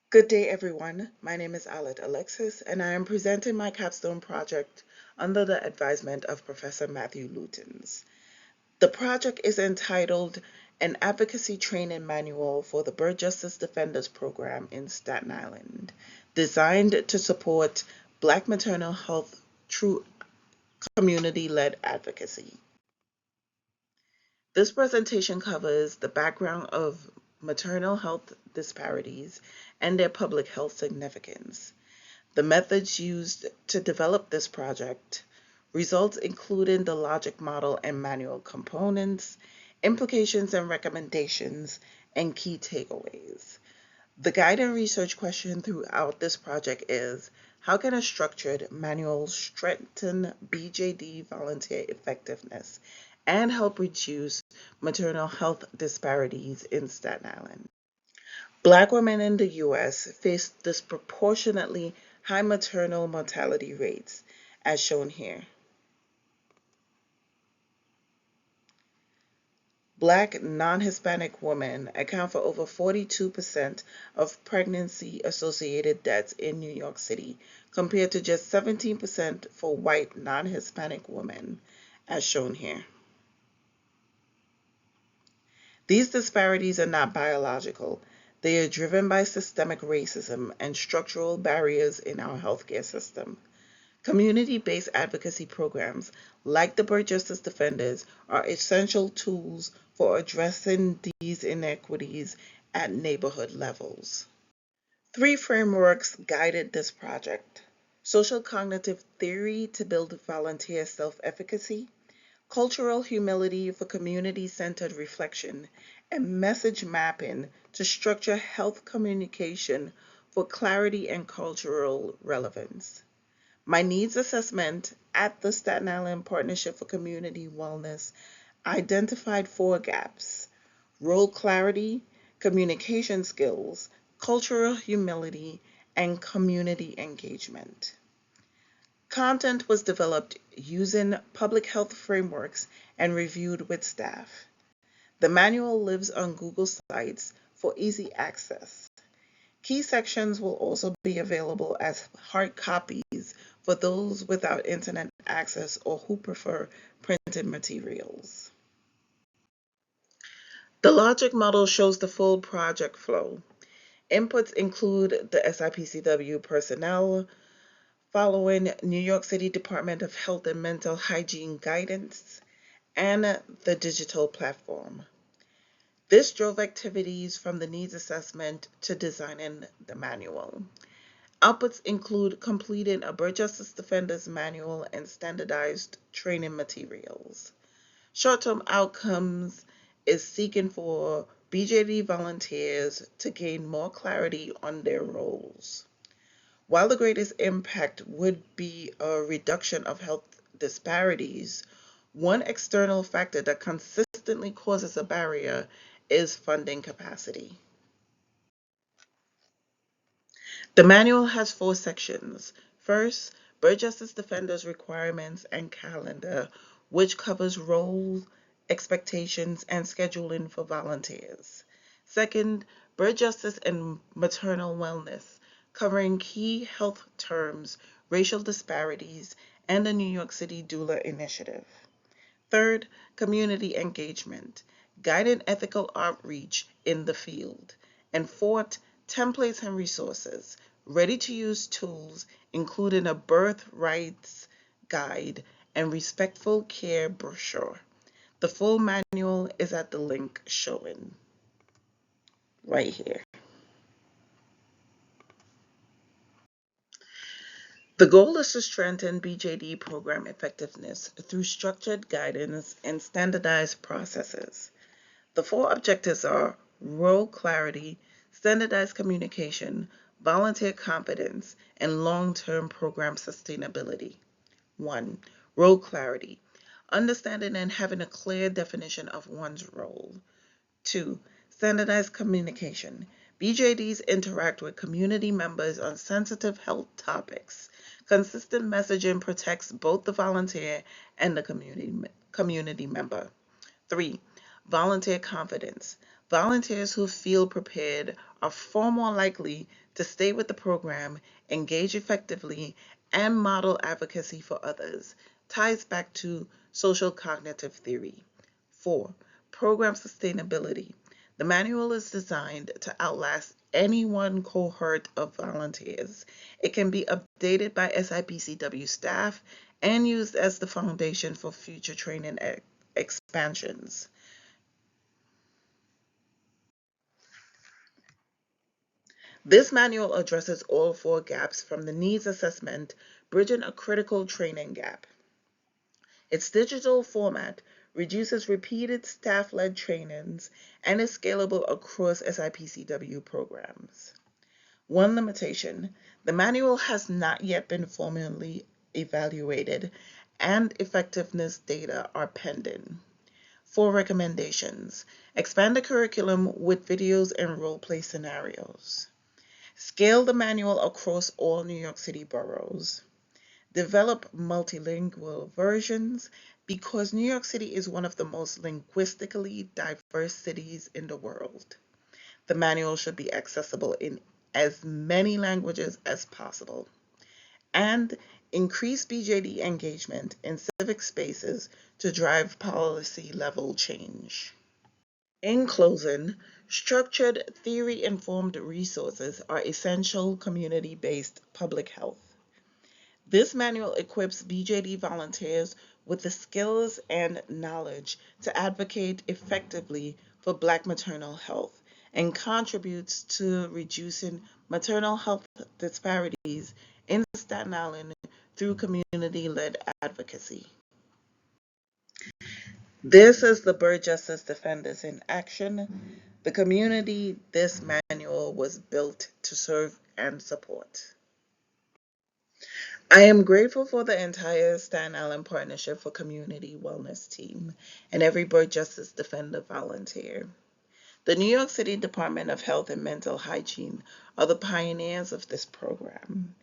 Good day, everyone. My name is Arlette Alexis, and I am presenting my capstone project under the advisement of Professor Matthew Lutens. The project is entitled An Advocacy Training Manual for the Birth Justice Defenders Program in Staten Island, designed to support Black maternal health through community-led advocacy. This presentation covers the background of maternal health disparities and their public health significance, the methods used to develop this project, results including the logic model and manual components, implications and recommendations, and key takeaways. The guide and research question throughout this project is, how can a structured manual strengthen BJD volunteer effectiveness and help reduce maternal health disparities in Staten Island? Black women in the U.S. face disproportionately high maternal mortality rates, as shown here. Black non-Hispanic women account for over 42% of pregnancy-associated deaths in New York City, compared to just 17% for white non-Hispanic women, as shown here. These disparities are not biological. They are driven by systemic racism and structural barriers in our healthcare system. Community-based advocacy programs, like the Birth Justice Defenders, are essential tools for addressing these inequities at neighborhood levels. Three frameworks guided this project: social cognitive theory to build volunteer self-efficacy, cultural humility for community-centered reflection, and message mapping to structure health communication for clarity and cultural relevance. My needs assessment at the Staten Island Partnership for Community Wellness identified four gaps: role clarity, communication skills, cultural humility, and community engagement. Content was developed using public health frameworks and reviewed with staff. The manual lives on Google Sites for easy access. Key sections will also be available as hard copies for those without internet access or who prefer printed materials. The logic model shows the full project flow. Inputs include the SIPCW personnel, following New York City Department of Health and Mental Hygiene guidance, and the digital platform. This drove activities from the needs assessment to designing the manual. Outputs include completing a Birth Justice Defenders manual and standardized training materials. Short-term outcomes is seeking for BJD volunteers to gain more clarity on their roles. While the greatest impact would be a reduction of health disparities, one external factor that consistently causes a barrier is funding capacity. The manual has four sections. First, Birth Justice Defenders requirements and calendar, which covers roles, expectations, and scheduling for volunteers. Second, Birth Justice and Maternal Wellness, covering key health terms, racial disparities, and the New York City Doula Initiative. Third, Community Engagement, guiding ethical outreach in the field. And fourth, templates and resources, ready-to-use tools, including a birth rights guide and respectful care brochure. The full manual is at the link showing right here. The goal is to strengthen BJD program effectiveness through structured guidance and standardized processes. The four objectives are role clarity, standardized communication, volunteer competence, and long-term program sustainability. 1. Role clarity, understanding and having a clear definition of one's role. 2. Standardized communication. BJDs interact with community members on sensitive health topics. Consistent messaging protects both the volunteer and the community member. 3. Volunteer confidence. Volunteers who feel prepared are far more likely to stay with the program, engage effectively, and model advocacy for others. Ties back to social cognitive theory. 4. Program sustainability. The manual is designed to outlast any one cohort of volunteers. It can be updated by SIPCW staff and used as the foundation for future training expansions. This manual addresses all 4 gaps from the needs assessment, bridging a critical training gap. Its digital format reduces repeated staff-led trainings and is scalable across SIPCW programs. One limitation: the manual has not yet been formally evaluated and effectiveness data are pending. 4 recommendations: expand the curriculum with videos and role-play scenarios. Scale the manual across all New York City boroughs. Develop multilingual versions because New York City is one of the most linguistically diverse cities in the world. The manual should be accessible in as many languages as possible. And increase BJD engagement in civic spaces to drive policy level change. In closing, structured theory-informed resources are essential community-based public health. This manual equips BJD volunteers with the skills and knowledge to advocate effectively for Black maternal health and contributes to reducing maternal health disparities in Staten Island through community-led advocacy. This is the Bird Justice Defenders in action, the community this manual was built to serve and support. I am grateful for the entire Staten Island Partnership for Community Wellness team and every Bird Justice Defender volunteer. The New York City Department of Health and Mental Hygiene are the pioneers of this program.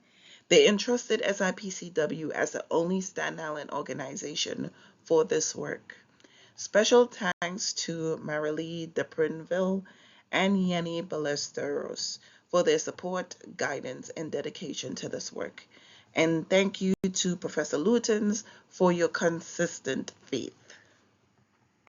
They entrusted SIPCW as the only Staten Island organization for this work. Special thanks to Marilee DePrinville and Yenny Ballesteros for their support, guidance, and dedication to this work. And thank you to Professor Lutens for your consistent faith.